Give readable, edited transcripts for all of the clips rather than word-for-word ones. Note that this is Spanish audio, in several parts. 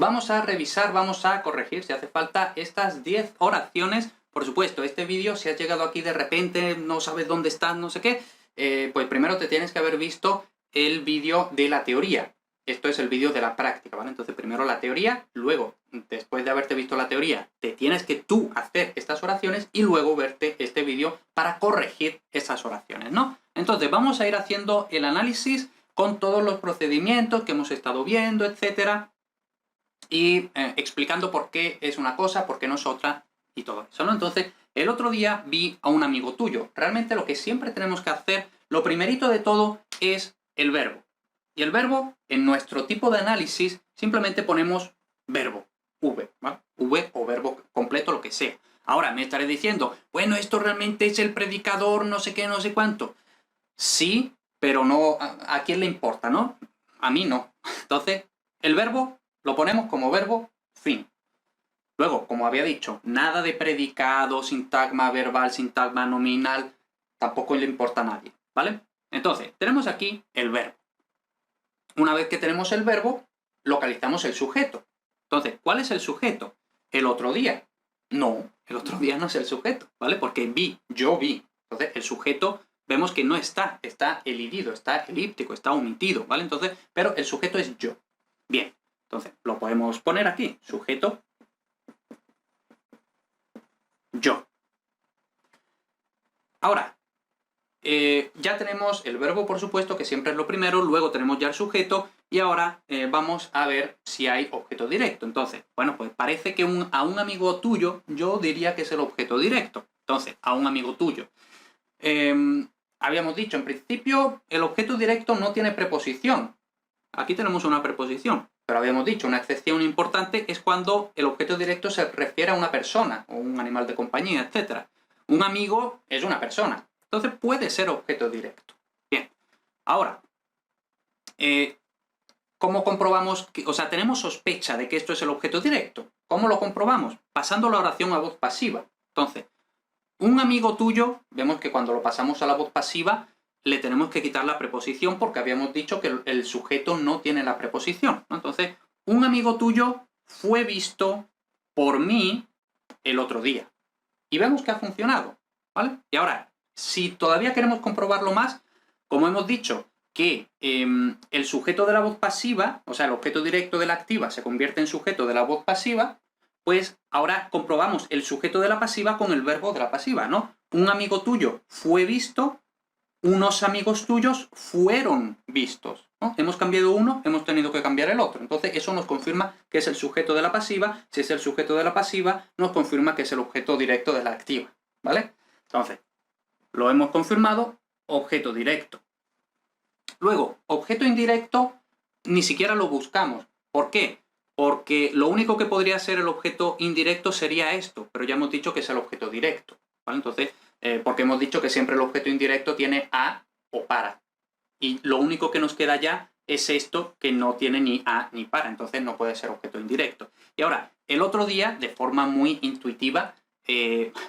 vamos a revisar, vamos a corregir si hace falta estas 10 oraciones. Por supuesto, este vídeo, si has llegado aquí de repente, no sabes dónde estás, no sé qué, pues primero te tienes que haber visto el vídeo de la teoría. Esto es el vídeo de la práctica, ¿vale? Entonces primero la teoría, luego, después de haberte visto la teoría, te tienes que tú hacer estas oraciones y luego verte este vídeo para corregir esas oraciones, ¿no? Entonces vamos a ir haciendo el análisis con todos los procedimientos que hemos estado viendo, etcétera, y explicando por qué es una cosa, por qué no es otra, y todo eso, ¿no? Entonces, el otro día vi a un amigo tuyo. Realmente lo que siempre tenemos que hacer, lo primerito de todo, es el verbo. Y el verbo, en nuestro tipo de análisis, simplemente ponemos verbo, V, ¿vale? V o verbo completo, lo que sea. Ahora, me estaré diciendo, bueno, esto realmente es el predicador, no sé qué, no sé cuánto. Sí, pero no, ¿a quién le importa, no? A mí no. Entonces, el verbo lo ponemos como verbo, fin. Luego, como había dicho, nada de predicado, sintagma verbal, sintagma nominal, tampoco le importa a nadie, ¿vale? Entonces, tenemos aquí el verbo. Una vez que tenemos el verbo, localizamos el sujeto. Entonces, ¿cuál es el sujeto? ¿El otro día? No, el otro día no es el sujeto, ¿vale? Porque vi, yo vi. Entonces, el sujeto vemos que no está, está elidido, está elíptico, está omitido, ¿vale? Entonces, pero el sujeto es yo. Bien, entonces, lo podemos poner aquí, sujeto, yo. Ahora, ya tenemos el verbo, por supuesto, que siempre es lo primero, luego tenemos ya el sujeto, y ahora vamos a ver si hay objeto directo. Entonces, bueno, pues parece que a un amigo tuyo, yo diría que es el objeto directo. Entonces, a un amigo tuyo. Habíamos dicho, en principio, el objeto directo no tiene preposición. Aquí tenemos una preposición, pero habíamos dicho, una excepción importante es cuando el objeto directo se refiere a una persona, o un animal de compañía, etc. Un amigo es una persona. Entonces puede ser objeto directo. Bien, ahora, ¿cómo comprobamos? O sea, tenemos sospecha de que esto es el objeto directo. ¿Cómo lo comprobamos? Pasando la oración a voz pasiva. Entonces, un amigo tuyo, vemos que cuando lo pasamos a la voz pasiva, le tenemos que quitar la preposición porque habíamos dicho que el sujeto no tiene la preposición, ¿no? Entonces, un amigo tuyo fue visto por mí el otro día. Y vemos que ha funcionado, ¿vale? Y ahora, si todavía queremos comprobarlo más, como hemos dicho que el sujeto de la voz pasiva, o sea, el objeto directo de la activa se convierte en sujeto de la voz pasiva, pues ahora comprobamos el sujeto de la pasiva con el verbo de la pasiva, ¿no? Un amigo tuyo fue visto, unos amigos tuyos fueron vistos, ¿no? Hemos cambiado uno, hemos tenido que cambiar el otro. Entonces eso nos confirma que es el sujeto de la pasiva. Si es el sujeto de la pasiva, nos confirma que es el objeto directo de la activa, ¿vale? Entonces, lo hemos confirmado, objeto directo. Luego, objeto indirecto, ni siquiera lo buscamos. ¿Por qué? Porque lo único que podría ser el objeto indirecto sería esto, pero ya hemos dicho que es el objeto directo, ¿vale? Entonces, porque hemos dicho que siempre el objeto indirecto tiene a o para. Y lo único que nos queda ya es esto que no tiene ni a ni para, entonces no puede ser objeto indirecto. Y ahora, el otro día, de forma muy intuitiva,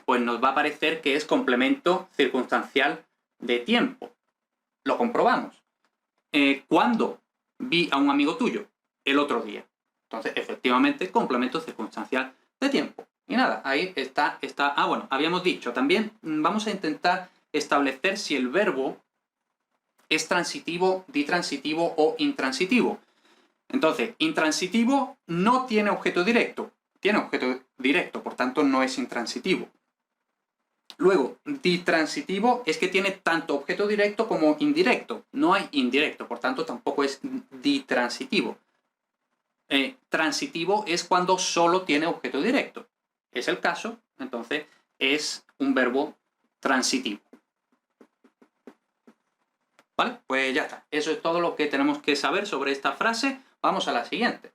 pues nos va a parecer que es complemento circunstancial de tiempo. Lo comprobamos. ¿Cuándo vi a un amigo tuyo? El otro día. Entonces, efectivamente, complemento circunstancial de tiempo. Y nada, ahí está. Ah, bueno, habíamos dicho, también vamos a intentar establecer si el verbo es transitivo, ditransitivo o intransitivo. Entonces, intransitivo no tiene objeto directo. Tiene objeto directo, por tanto no es intransitivo. Luego, ditransitivo es que tiene tanto objeto directo como indirecto. No hay indirecto, por tanto tampoco es ditransitivo. Transitivo es cuando solo tiene objeto directo. Es el caso, entonces es un verbo transitivo. ¿Vale? Pues ya está. Eso es todo lo que tenemos que saber sobre esta frase. Vamos a la siguiente.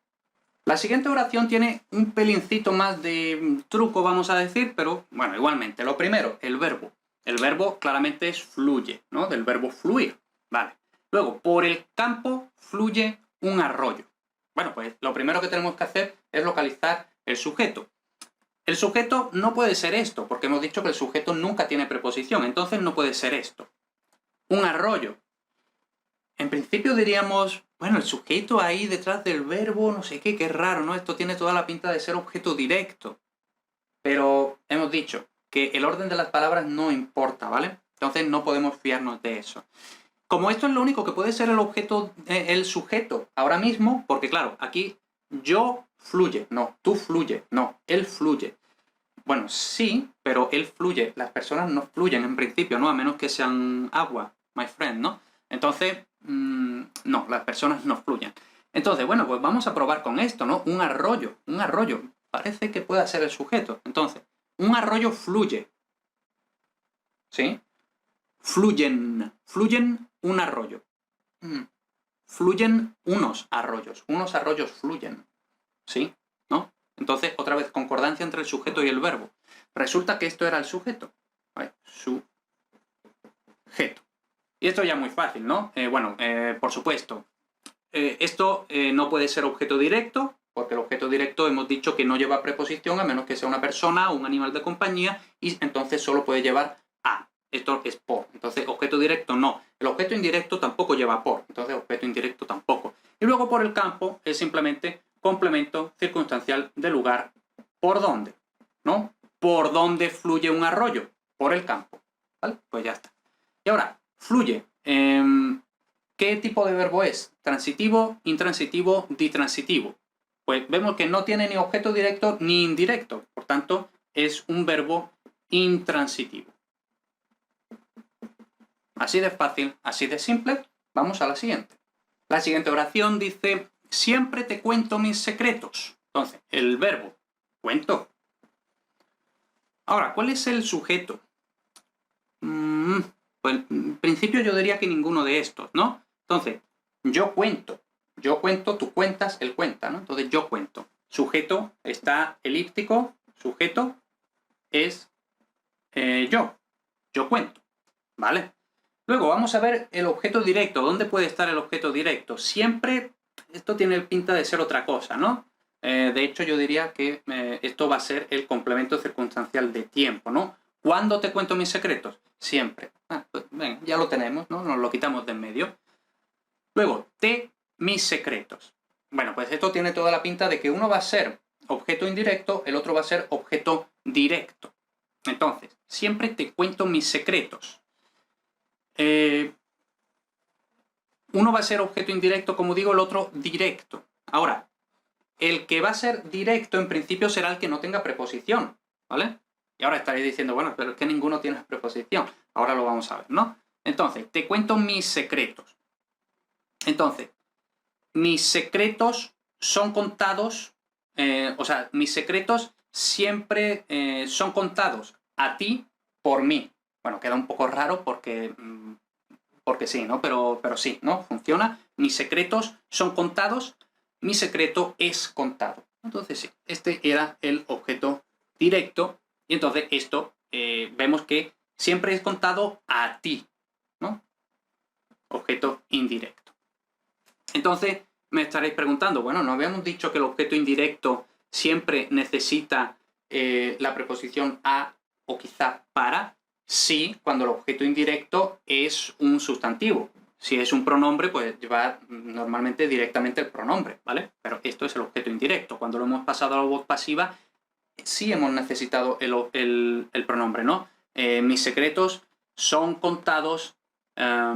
La siguiente oración tiene un pelincito más de truco, vamos a decir, pero bueno, igualmente. Lo primero, el verbo. El verbo claramente es fluye, ¿no? Del verbo fluir. Vale. Luego, por el campo fluye un arroyo. Bueno, pues lo primero que tenemos que hacer es localizar el sujeto. El sujeto no puede ser esto, porque hemos dicho que el sujeto nunca tiene preposición, entonces no puede ser esto. Un arroyo. En principio diríamos, bueno, el sujeto ahí detrás del verbo, no sé qué raro, ¿no? Esto tiene toda la pinta de ser objeto directo. Pero hemos dicho que el orden de las palabras no importa, ¿vale? Entonces no podemos fiarnos de eso. Como esto es lo único que puede ser el objeto, el sujeto ahora mismo, porque claro, aquí yo fluye, no, tú fluye, no, él fluye. Bueno, sí, pero él fluye. Las personas no fluyen en principio, ¿no? A menos que sean agua, my friend, ¿no? Entonces, no, las personas no fluyen. Entonces, bueno, pues vamos a probar con esto, ¿no? Un arroyo. Parece que pueda ser el sujeto. Entonces, un arroyo fluye. ¿Sí? Fluyen un arroyo. Fluyen unos arroyos fluyen. ¿Sí? ¿No? Entonces, otra vez, concordancia entre el sujeto y el verbo. Resulta que esto era el sujeto. ¿Vale? Sujeto. Y esto ya es muy fácil, ¿no? Por supuesto, esto no puede ser objeto directo, porque el objeto directo hemos dicho que no lleva preposición, a menos que sea una persona o un animal de compañía, y entonces solo puede llevar a. Esto es por. Entonces, objeto directo no. El objeto indirecto tampoco lleva por. Entonces, objeto indirecto tampoco. Y luego por el campo es simplemente complemento circunstancial de lugar. ¿Por dónde? ¿No? ¿Por dónde fluye un arroyo? Por el campo. ¿Vale? Pues ya está. Y ahora, fluye. ¿Qué tipo de verbo es? ¿Transitivo, intransitivo, ditransitivo? Pues vemos que no tiene ni objeto directo ni indirecto. Por tanto, es un verbo intransitivo. Así de fácil, así de simple. Vamos a la siguiente. La siguiente oración dice, siempre te cuento mis secretos. Entonces, el verbo, cuento. Ahora, ¿cuál es el sujeto? Pues en principio yo diría que ninguno de estos, ¿no? Entonces, yo cuento, tú cuentas, él cuenta, ¿no? Entonces, yo cuento. Sujeto está elíptico, sujeto es yo cuento, ¿vale? Luego vamos a ver el objeto directo. ¿Dónde puede estar el objeto directo? Siempre, esto tiene pinta de ser otra cosa, ¿no? De hecho, yo diría que esto va a ser el complemento circunstancial de tiempo, ¿no? ¿Cuándo te cuento mis secretos? Siempre. Pues, venga, ya lo tenemos, ¿no? Nos lo quitamos de en medio. Luego, mis secretos. Bueno, pues esto tiene toda la pinta de que uno va a ser objeto indirecto, el otro va a ser objeto directo. Entonces, siempre te cuento mis secretos. Uno va a ser objeto indirecto, como digo, el otro directo. Ahora, el que va a ser directo en principio será el que no tenga preposición, ¿vale? Y ahora estaréis diciendo, bueno, pero es que ninguno tiene preposición. Ahora lo vamos a ver, ¿no? Entonces, te cuento mis secretos. Entonces, mis secretos son contados, mis secretos siempre son contados a ti por mí. Bueno, queda un poco raro porque sí, ¿no? Pero sí, ¿no? Funciona. Mis secretos son contados, mi secreto es contado. Entonces sí, este era el objeto directo y entonces esto vemos que siempre es contado a ti, ¿no? Objeto indirecto. Entonces me estaréis preguntando, bueno, ¿no habíamos dicho que el objeto indirecto siempre necesita la preposición a o quizá para? Sí, cuando el objeto indirecto es un sustantivo. Si es un pronombre, pues lleva normalmente directamente el pronombre, ¿vale? Pero esto es el objeto indirecto. Cuando lo hemos pasado a la voz pasiva, sí hemos necesitado el pronombre, ¿no? Mis secretos son contados a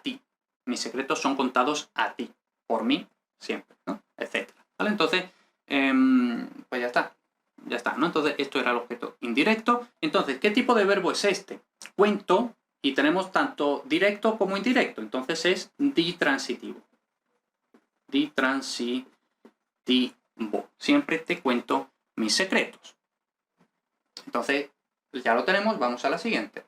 ti. Mis secretos son contados a ti. Por mí, siempre, ¿no? Etcétera. ¿Vale? Entonces, pues ya está. Ya está, ¿no? Entonces, esto era el objeto indirecto. Entonces, ¿qué tipo de verbo es este? Cuento, y tenemos tanto directo como indirecto. Entonces es ditransitivo. Ditransitivo. Siempre te cuento mis secretos. Entonces, ya lo tenemos, vamos a la siguiente.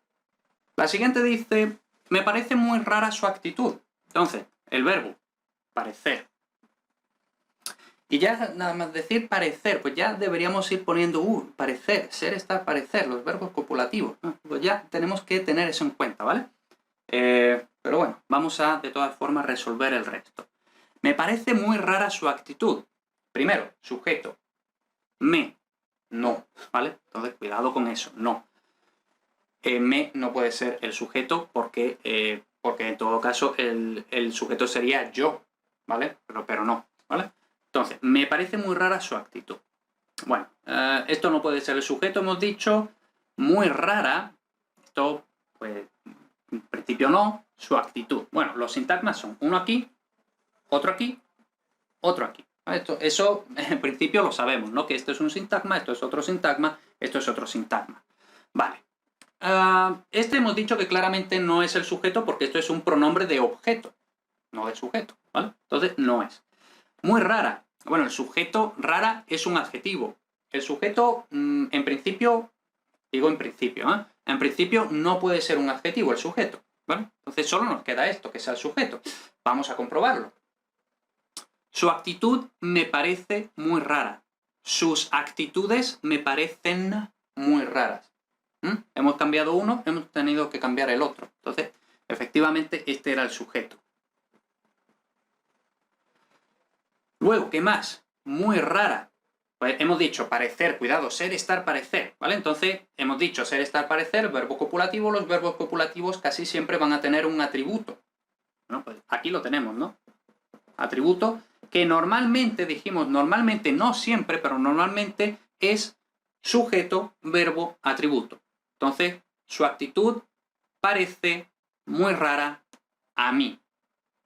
La siguiente dice, me parece muy rara su actitud. Entonces, el verbo, parecer. Y ya nada más decir parecer, pues ya deberíamos ir poniendo parecer, ser, estar, parecer, los verbos copulativos. Pues ya tenemos que tener eso en cuenta, ¿vale? Pero bueno, vamos a de todas formas resolver el resto. Me parece muy rara su actitud. Primero, sujeto. No, ¿vale? Entonces cuidado con eso, no. Me no puede ser el sujeto porque porque en todo caso el sujeto sería yo, ¿vale? Pero no, ¿vale? Entonces, me parece muy rara su actitud. Bueno, esto no puede ser el sujeto, hemos dicho. Muy rara, esto, pues, en principio no, su actitud. Bueno, los sintagmas son uno aquí, otro aquí, otro aquí. Eso en principio lo sabemos, ¿no? Que esto es un sintagma, esto es otro sintagma, esto es otro sintagma. Vale. Este hemos dicho que claramente no es el sujeto porque esto es un pronombre de objeto, no de sujeto, ¿vale? Entonces, no es. Muy rara. Bueno, el sujeto rara es un adjetivo. El sujeto, en principio, digo en principio, ¿eh? En principio no puede ser un adjetivo el sujeto, ¿vale? Entonces solo nos queda esto, que sea el sujeto. Vamos a comprobarlo. Su actitud me parece muy rara. Sus actitudes me parecen muy raras. Hemos cambiado uno, hemos tenido que cambiar el otro. Entonces, efectivamente, este era el sujeto. Luego, ¿qué más? Muy rara. Pues hemos dicho parecer, cuidado, ser, estar, parecer, ¿vale? Entonces, hemos dicho ser, estar, parecer, verbo copulativo. Los verbos copulativos casi siempre van a tener un atributo. Bueno, pues aquí lo tenemos, ¿no? Atributo que normalmente, dijimos normalmente, no siempre, pero normalmente es sujeto, verbo, atributo. Entonces, su actitud parece muy rara a mí.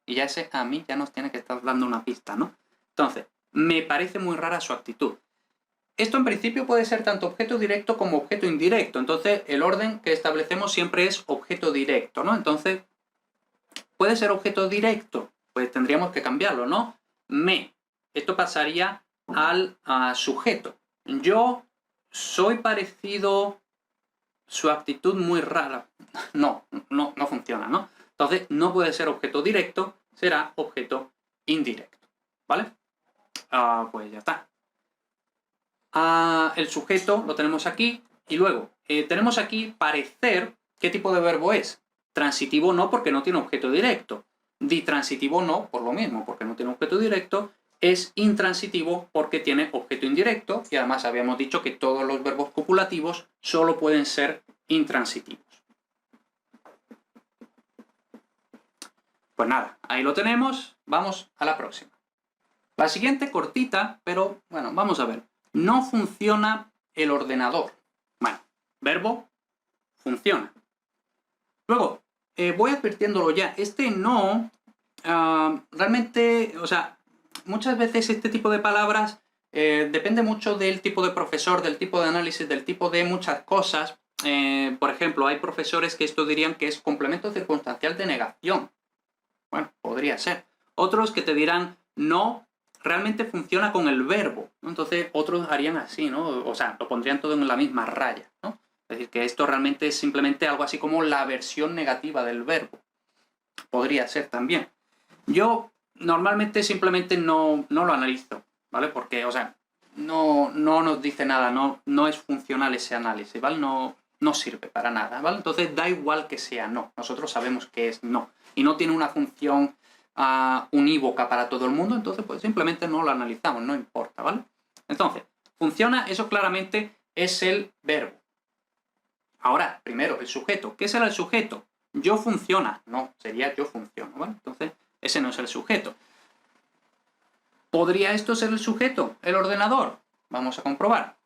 Y ya ese a mí ya nos tiene que estar dando una pista, ¿no? Entonces, me parece muy rara su actitud. Esto en principio puede ser tanto objeto directo como objeto indirecto. Entonces, el orden que establecemos siempre es objeto directo, ¿no? Entonces, ¿puede ser objeto directo? Pues tendríamos que cambiarlo, ¿no? Me. Esto pasaría al sujeto. Yo soy parecido, su actitud muy rara. No funciona, ¿no? Entonces, no puede ser objeto directo, será objeto indirecto, ¿vale? Pues ya está. El sujeto lo tenemos aquí y luego tenemos aquí parecer. ¿Qué tipo de verbo es? Transitivo no, porque no tiene objeto directo. Ditransitivo no, por lo mismo, porque no tiene objeto directo. Es intransitivo porque tiene objeto indirecto y además habíamos dicho que todos los verbos copulativos solo pueden ser intransitivos. Pues nada, ahí lo tenemos. Vamos a la próxima. La siguiente cortita, pero bueno, vamos a ver. No funciona el ordenador. Bueno, verbo, funciona. Luego, voy advirtiéndolo ya. Este no, realmente, o sea, muchas veces este tipo de palabras depende mucho del tipo de profesor, del tipo de análisis, del tipo de muchas cosas. Por ejemplo, hay profesores que esto dirían que es complemento circunstancial de negación. Bueno, podría ser. Otros que te dirán no, realmente funciona con el verbo, ¿no? Entonces otros harían así, ¿no? O sea, lo pondrían todo en la misma raya, ¿no? Es decir, que esto realmente es simplemente algo así como la versión negativa del verbo. Podría ser también. Yo normalmente simplemente no lo analizo, ¿vale? Porque, o sea, no nos dice nada, no es funcional ese análisis, ¿vale? No sirve para nada, ¿vale? Entonces da igual que sea no. Nosotros sabemos que es no. Y no tiene una función unívoca para todo el mundo, entonces pues simplemente no lo analizamos, no importa, ¿vale? Entonces, funciona, eso claramente es el verbo. Ahora, primero, el sujeto. ¿Qué será el sujeto? Yo funciona. No, sería yo funciono, ¿vale? Entonces, ese no es el sujeto. ¿Podría esto ser el sujeto? ¿El ordenador? Vamos a comprobar.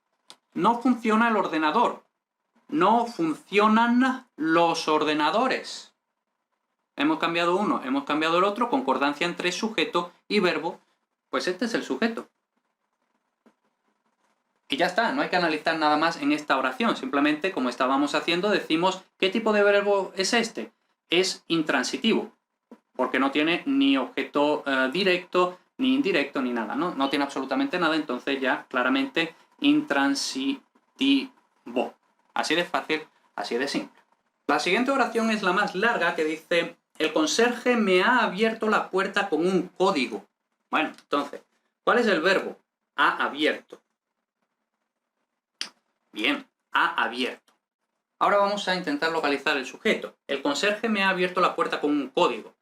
No funciona el ordenador. No funcionan los ordenadores. Hemos cambiado uno, hemos cambiado el otro, concordancia entre sujeto y verbo, pues este es el sujeto. Y ya está, no hay que analizar nada más en esta oración, simplemente como estábamos haciendo decimos ¿qué tipo de verbo es este? Es intransitivo, porque no tiene ni objeto directo, ni indirecto, ni nada, ¿no? No tiene absolutamente nada, entonces ya claramente intransitivo. Así de fácil, así de simple. La siguiente oración es la más larga que dice el conserje me ha abierto la puerta con un código. Bueno, entonces, ¿cuál es el verbo? Ha abierto. Bien, ha abierto. Ahora vamos a intentar localizar el sujeto. El conserje me ha abierto la puerta con un código.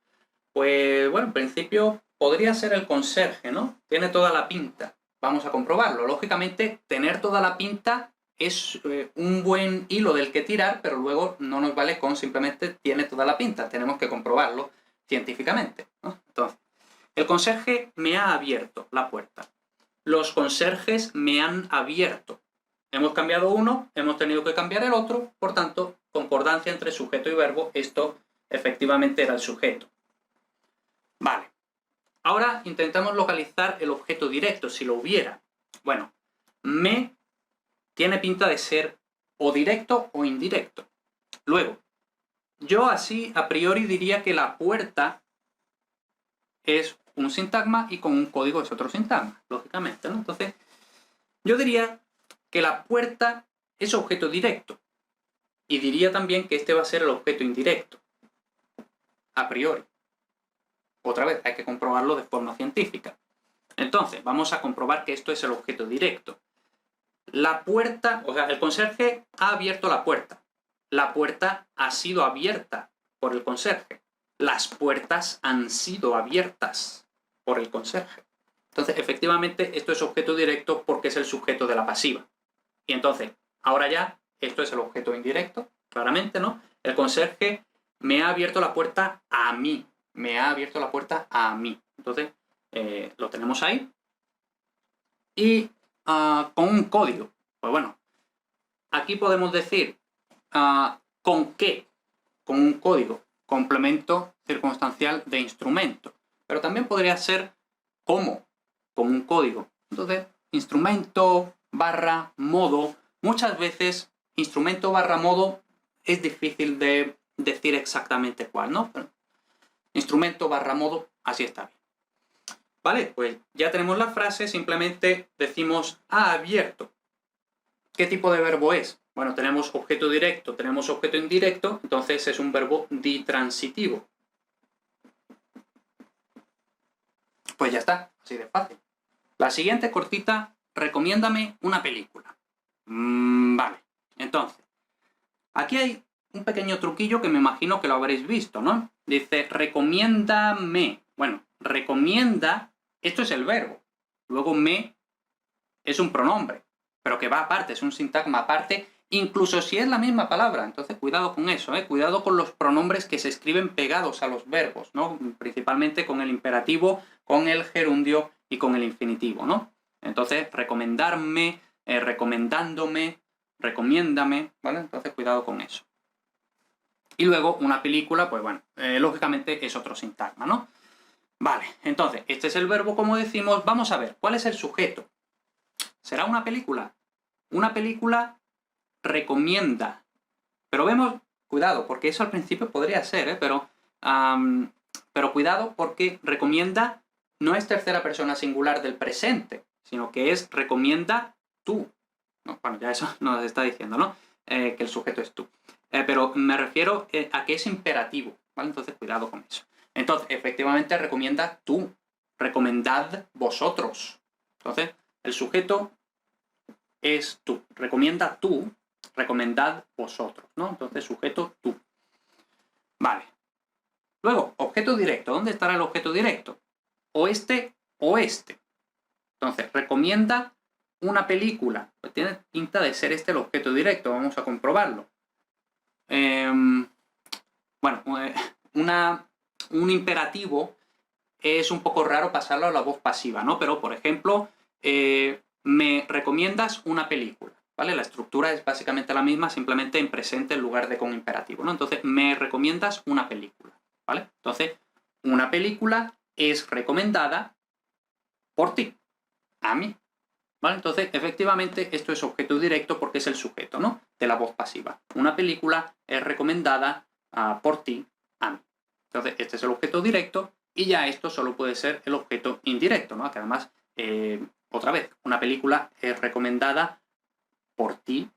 Pues, bueno, en principio podría ser el conserje, ¿no? Tiene toda la pinta. Vamos a comprobarlo. Lógicamente, tener toda la pinta es un buen hilo del que tirar, pero luego no nos vale con simplemente tiene toda la pinta, tenemos que comprobarlo científicamente, ¿no? Entonces, el conserje me ha abierto la puerta. Los conserjes me han abierto. Hemos cambiado uno, hemos tenido que cambiar el otro, por tanto, concordancia entre sujeto y verbo, esto efectivamente era el sujeto. Vale. Ahora intentamos localizar el objeto directo, si lo hubiera. Bueno, me tiene pinta de ser o directo o indirecto. Luego, yo así a priori diría que la puerta es un sintagma y con un código es otro sintagma, lógicamente, ¿no? Entonces, yo diría que la puerta es objeto directo y diría también que este va a ser el objeto indirecto, a priori. Otra vez, hay que comprobarlo de forma científica. Entonces, vamos a comprobar que esto es el objeto directo. La puerta, o sea, el conserje ha abierto la puerta. La puerta ha sido abierta por el conserje. Las puertas han sido abiertas por el conserje. Entonces, efectivamente, esto es objeto directo porque es el sujeto de la pasiva. Y entonces, ahora ya, esto es el objeto indirecto, claramente, ¿no? El conserje me ha abierto la puerta a mí. Me ha abierto la puerta a mí. Entonces, lo tenemos ahí. Y con un código. Pues bueno, aquí podemos decir con qué, con un código, complemento circunstancial de instrumento. Pero también podría ser cómo, con un código. Entonces, instrumento barra modo. Muchas veces, instrumento barra modo es difícil de decir exactamente cuál, ¿no? Pero instrumento barra modo, así está bien. Vale, pues ya tenemos la frase, simplemente decimos ha abierto. ¿Qué tipo de verbo es? Bueno, tenemos objeto directo, tenemos objeto indirecto, entonces es un verbo ditransitivo. Pues ya está, así de fácil. La siguiente cortita, recomiéndame una película. Vale, entonces, aquí hay un pequeño truquillo que me imagino que lo habréis visto, ¿no? Dice, recomiéndame. Bueno, recomienda, esto es el verbo. Luego me es un pronombre, pero que va aparte, es un sintagma aparte, incluso si es la misma palabra. Entonces, cuidado con eso, ¿eh? Cuidado con los pronombres que se escriben pegados a los verbos, ¿no? Principalmente con el imperativo, con el gerundio y con el infinitivo, ¿no? Entonces, recomendarme, recomendándome, recomiéndame, ¿vale? Entonces, cuidado con eso. Y luego, una película, pues bueno, lógicamente es otro sintagma, ¿no? Vale, entonces, este es el verbo, como decimos. Vamos a ver, ¿cuál es el sujeto? ¿Será una película? Una película recomienda. Pero vemos, cuidado, porque eso al principio podría ser, ¿eh? Pero cuidado porque recomienda no es tercera persona singular del presente, sino que es recomienda tú. No, bueno, ya eso nos está diciendo, ¿no? Que el sujeto es tú. Pero me refiero a que es imperativo, ¿vale? Entonces, cuidado con eso. Entonces, efectivamente, recomienda tú. Recomendad vosotros. Entonces, el sujeto es tú. Recomienda tú, recomendad vosotros, ¿no? Entonces, sujeto tú. Vale. Luego, objeto directo. ¿Dónde estará el objeto directo? Oeste, oeste. Entonces, recomienda una película. Pues tiene pinta de ser este el objeto directo. Vamos a comprobarlo. Bueno, un imperativo es un poco raro pasarlo a la voz pasiva, ¿no? Pero, por ejemplo, me recomiendas una película, ¿vale? La estructura es básicamente la misma, simplemente en presente en lugar de con imperativo, ¿no? Entonces, me recomiendas una película, ¿vale? Entonces, una película es recomendada por ti, a mí, ¿vale? Entonces, efectivamente, esto es objeto directo porque es el sujeto, ¿no? De la voz pasiva. Una película es recomendada por ti, a mí. Entonces, este es el objeto directo y ya esto solo puede ser el objeto indirecto, ¿no? Que además, otra vez, una película es recomendada por ti.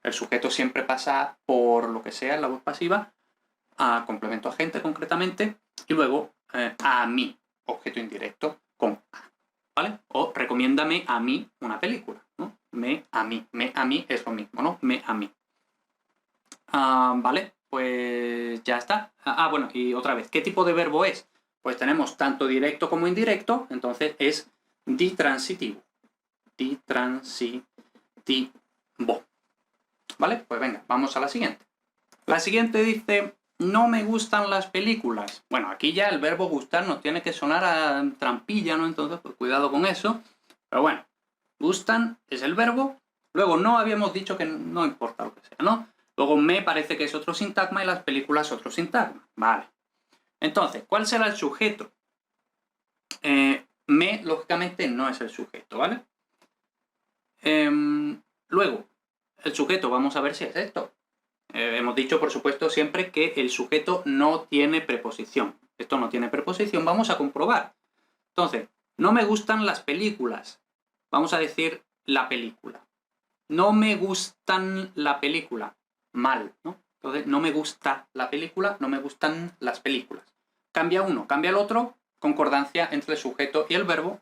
El sujeto siempre pasa por lo que sea en la voz pasiva, a complemento agente concretamente, y luego a mí, objeto indirecto, con a, ¿vale? O recomiéndame a mí una película, ¿no? Me a mí es lo mismo, ¿no? Me a mí. Vale, pues ya está. Bueno, y otra vez, ¿qué tipo de verbo es? Pues tenemos tanto directo como indirecto, entonces es ditransitivo. Ditransitivo. bo. ¿Vale? Pues venga, vamos a la siguiente. La siguiente dice, no me gustan las películas. Bueno, aquí ya el verbo gustar nos tiene que sonar a trampilla, ¿no? Entonces, pues cuidado con eso. Pero bueno, gustan es el verbo. Luego no habíamos dicho que no importa lo que sea, ¿no? Luego me parece que es otro sintagma y las películas otro sintagma. Vale. Entonces, ¿cuál será el sujeto? Me, lógicamente, no es el sujeto, ¿vale? Luego, el sujeto, vamos a ver si es esto. Hemos dicho, por supuesto, siempre que el sujeto no tiene preposición. Esto no tiene preposición, vamos a comprobar. Entonces, no me gustan las películas. Vamos a decir la película. No me gustan la película. Mal, ¿no? Entonces, no me gusta la película, no me gustan las películas. Cambia uno, cambia el otro, concordancia entre el sujeto y el verbo.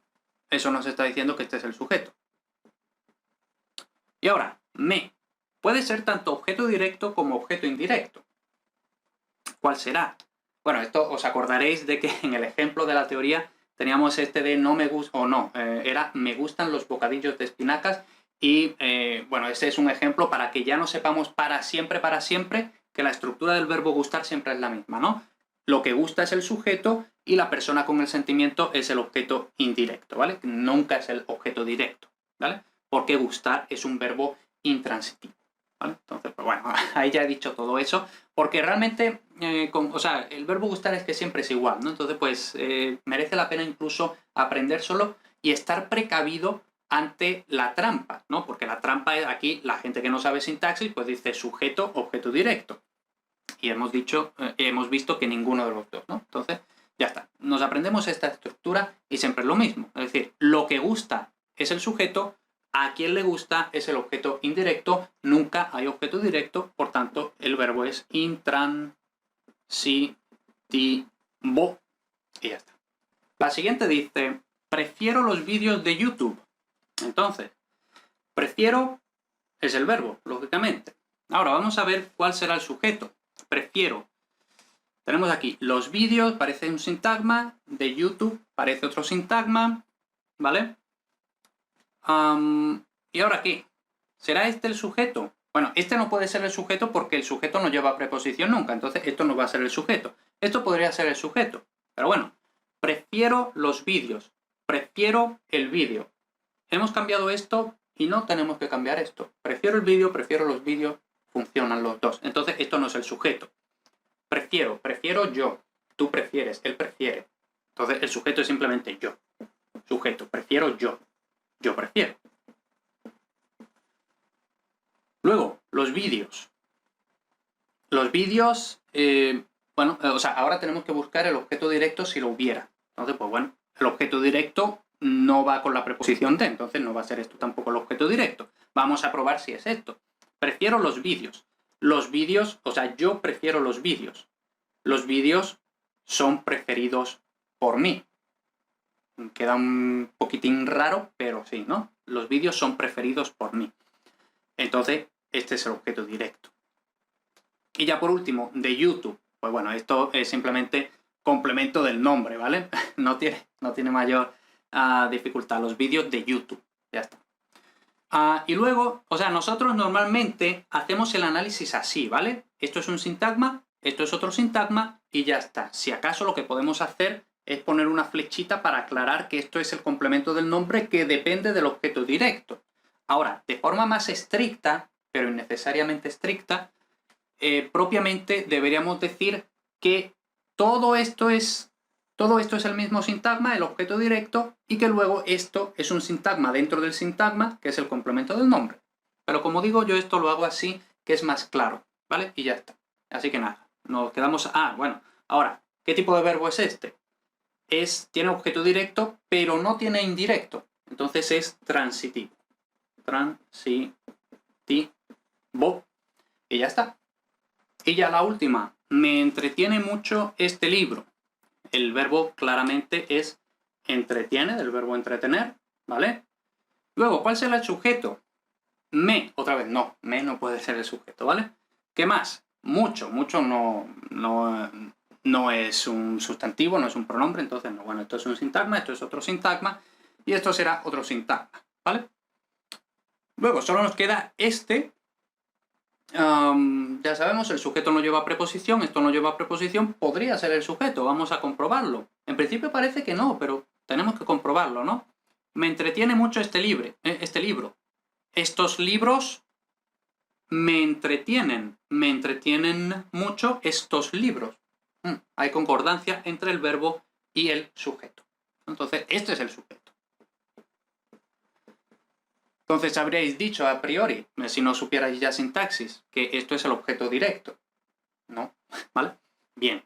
Eso nos está diciendo que este es el sujeto. Y ahora, me. Puede ser tanto objeto directo como objeto indirecto. ¿Cuál será? Bueno, esto os acordaréis de que en el ejemplo de la teoría teníamos este de no me gusta, o no, era me gustan los bocadillos de espinacas y, bueno, ese es un ejemplo para que ya no sepamos para siempre, que la estructura del verbo gustar siempre es la misma, ¿no? Lo que gusta es el sujeto y la persona con el sentimiento es el objeto indirecto, ¿vale? Nunca es el objeto directo, ¿vale? Porque gustar es un verbo intransitivo, ¿vale? Entonces, pues bueno, ahí ya he dicho todo eso, porque realmente, o sea, el verbo gustar es que siempre es igual, ¿no? Entonces, pues, merece la pena incluso aprendérselo y estar precavido ante la trampa, ¿no? Porque la trampa es aquí, la gente que no sabe sintaxis, pues dice sujeto, objeto directo. Y hemos visto que ninguno de los dos, ¿no? Entonces, ya está. Nos aprendemos esta estructura y siempre es lo mismo. Es decir, lo que gusta es el sujeto, a quien le gusta es el objeto indirecto, nunca hay objeto directo, por tanto, el verbo es intransitivo. Y ya está. La siguiente dice, prefiero los vídeos de YouTube. Entonces, prefiero es el verbo, lógicamente. Ahora vamos a ver cuál será el sujeto. Prefiero. Tenemos aquí los vídeos, parece un sintagma, de YouTube parece otro sintagma, ¿vale? ¿Y ahora qué? ¿Será este el sujeto? Bueno, este no puede ser el sujeto porque el sujeto no lleva preposición nunca, entonces esto no va a ser el sujeto. Esto podría ser el sujeto, pero bueno, prefiero los vídeos, prefiero el vídeo. Hemos cambiado esto y no tenemos que cambiar esto. Prefiero el vídeo, prefiero los vídeos, funcionan los dos. Entonces esto no es el sujeto. Prefiero yo, tú prefieres, él prefiere. Entonces el sujeto es simplemente yo. Sujeto, prefiero yo. Yo prefiero. Luego, los vídeos. Los vídeos, bueno, o sea, ahora tenemos que buscar el objeto directo si lo hubiera. Entonces, pues bueno, el objeto directo no va con la preposición de, entonces no va a ser esto tampoco el objeto directo. Vamos a probar si es esto. Prefiero los vídeos. Los vídeos, o sea, yo prefiero los vídeos. Los vídeos son preferidos por mí. Queda un poquitín raro, pero sí, ¿no? Los vídeos son preferidos por mí. Entonces, este es el objeto directo. Y ya por último, de YouTube. Pues bueno, esto es simplemente complemento del nombre, ¿vale? No tiene mayor dificultad. Los vídeos de YouTube. Ya está. Y luego, o sea, nosotros normalmente hacemos el análisis así, ¿vale? Esto es un sintagma, esto es otro sintagma y ya está. Si acaso lo que podemos hacer es poner una flechita para aclarar que esto es el complemento del nombre que depende del objeto directo. Ahora, de forma más estricta, pero innecesariamente estricta, propiamente deberíamos decir que todo esto es el mismo sintagma, el objeto directo, y que luego esto es un sintagma dentro del sintagma, que es el complemento del nombre. Pero como digo, yo esto lo hago así, que es más claro, ¿vale? Y ya está. Así que nada, nos quedamos... bueno, ahora, ¿qué tipo de verbo es este? Tiene objeto directo, pero no tiene indirecto. Entonces es transitivo. Transitivo. Y ya está. Y ya la última. Me entretiene mucho este libro. El verbo claramente es entretiene, del verbo entretener, ¿vale? Luego, ¿cuál será el sujeto? Me, otra vez, no puede ser el sujeto, ¿vale? ¿Qué más? Mucho no es un sustantivo, no es un pronombre, entonces no. Bueno, esto es un sintagma, esto es otro sintagma y esto será otro sintagma, ¿vale? Luego solo nos queda este. Ya sabemos, el sujeto no lleva preposición, esto no lleva preposición, podría ser el sujeto, vamos a comprobarlo. En principio parece que no, pero tenemos que comprobarlo, ¿no? Me entretiene mucho este libro. Estos libros me entretienen mucho estos libros. Hay concordancia entre el verbo y el sujeto. Entonces, este es el sujeto. Entonces habríais dicho a priori, si no supierais ya sintaxis, que esto es el objeto directo, ¿no? ¿Vale? Bien.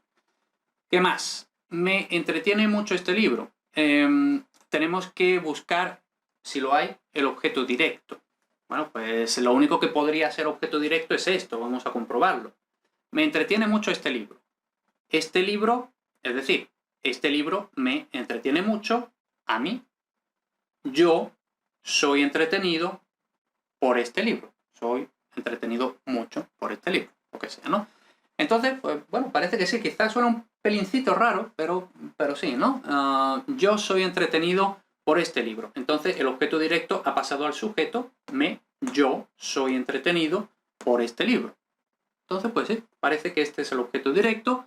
¿Qué más? Me entretiene mucho este libro. Tenemos que buscar, si lo hay, el objeto directo. Bueno, pues lo único que podría ser objeto directo es esto, vamos a comprobarlo. Me entretiene mucho este libro. Este libro, es decir, este libro me entretiene mucho a mí. Yo soy entretenido por este libro. Soy entretenido mucho por este libro, lo que sea, ¿no? Entonces, pues bueno, parece que sí, quizás suena un pelincito raro, pero sí, ¿no? Yo soy entretenido por este libro. Entonces, el objeto directo ha pasado al sujeto, yo soy entretenido por este libro. Entonces, pues sí, parece que este es el objeto directo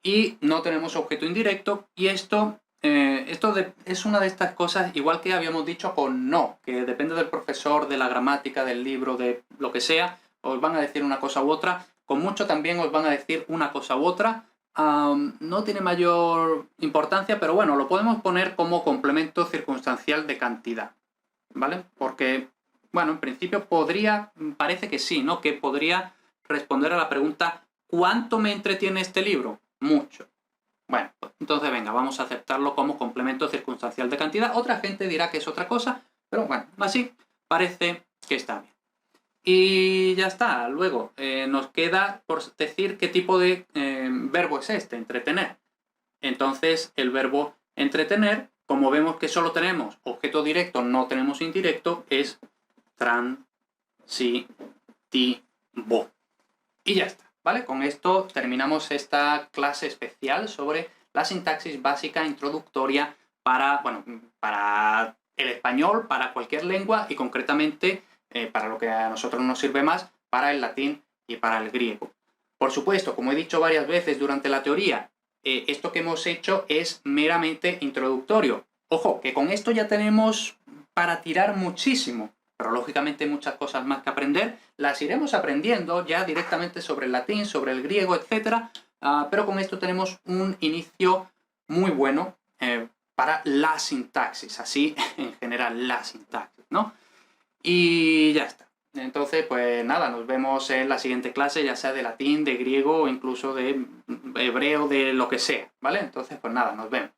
y no tenemos objeto indirecto, y esto es una de estas cosas, igual que habíamos dicho con no, que depende del profesor, de la gramática, del libro, de lo que sea, os van a decir una cosa u otra. Con mucho también os van a decir una cosa u otra. No tiene mayor importancia, pero bueno, lo podemos poner como complemento circunstancial de cantidad, ¿vale? Porque, bueno, en principio parece que sí, ¿no? Que podría responder a la pregunta ¿cuánto me entretiene este libro? Mucho. Bueno, pues entonces venga, vamos a aceptarlo como complemento circunstancial de cantidad. Otra gente dirá que es otra cosa, pero bueno, así parece que está bien. Y ya está. Luego nos queda por decir qué tipo de verbo es este, entretener. Entonces, el verbo entretener, como vemos que solo tenemos objeto directo, no tenemos indirecto, es transitivo. Y ya está. ¿Vale? Con esto terminamos esta clase especial sobre la sintaxis básica introductoria para el español, para cualquier lengua y concretamente para lo que a nosotros nos sirve más, para el latín y para el griego. Por supuesto, como he dicho varias veces durante la teoría, esto que hemos hecho es meramente introductorio. Ojo, que con esto ya tenemos para tirar muchísimo, pero lógicamente hay muchas cosas más que aprender. Las iremos aprendiendo ya directamente sobre el latín, sobre el griego, etc. Pero con esto tenemos un inicio muy bueno para la sintaxis, así en general la sintaxis, ¿no? Y ya está. Entonces, pues nada, nos vemos en la siguiente clase, ya sea de latín, de griego o incluso de hebreo, de lo que sea, ¿vale? Entonces, pues nada, nos vemos.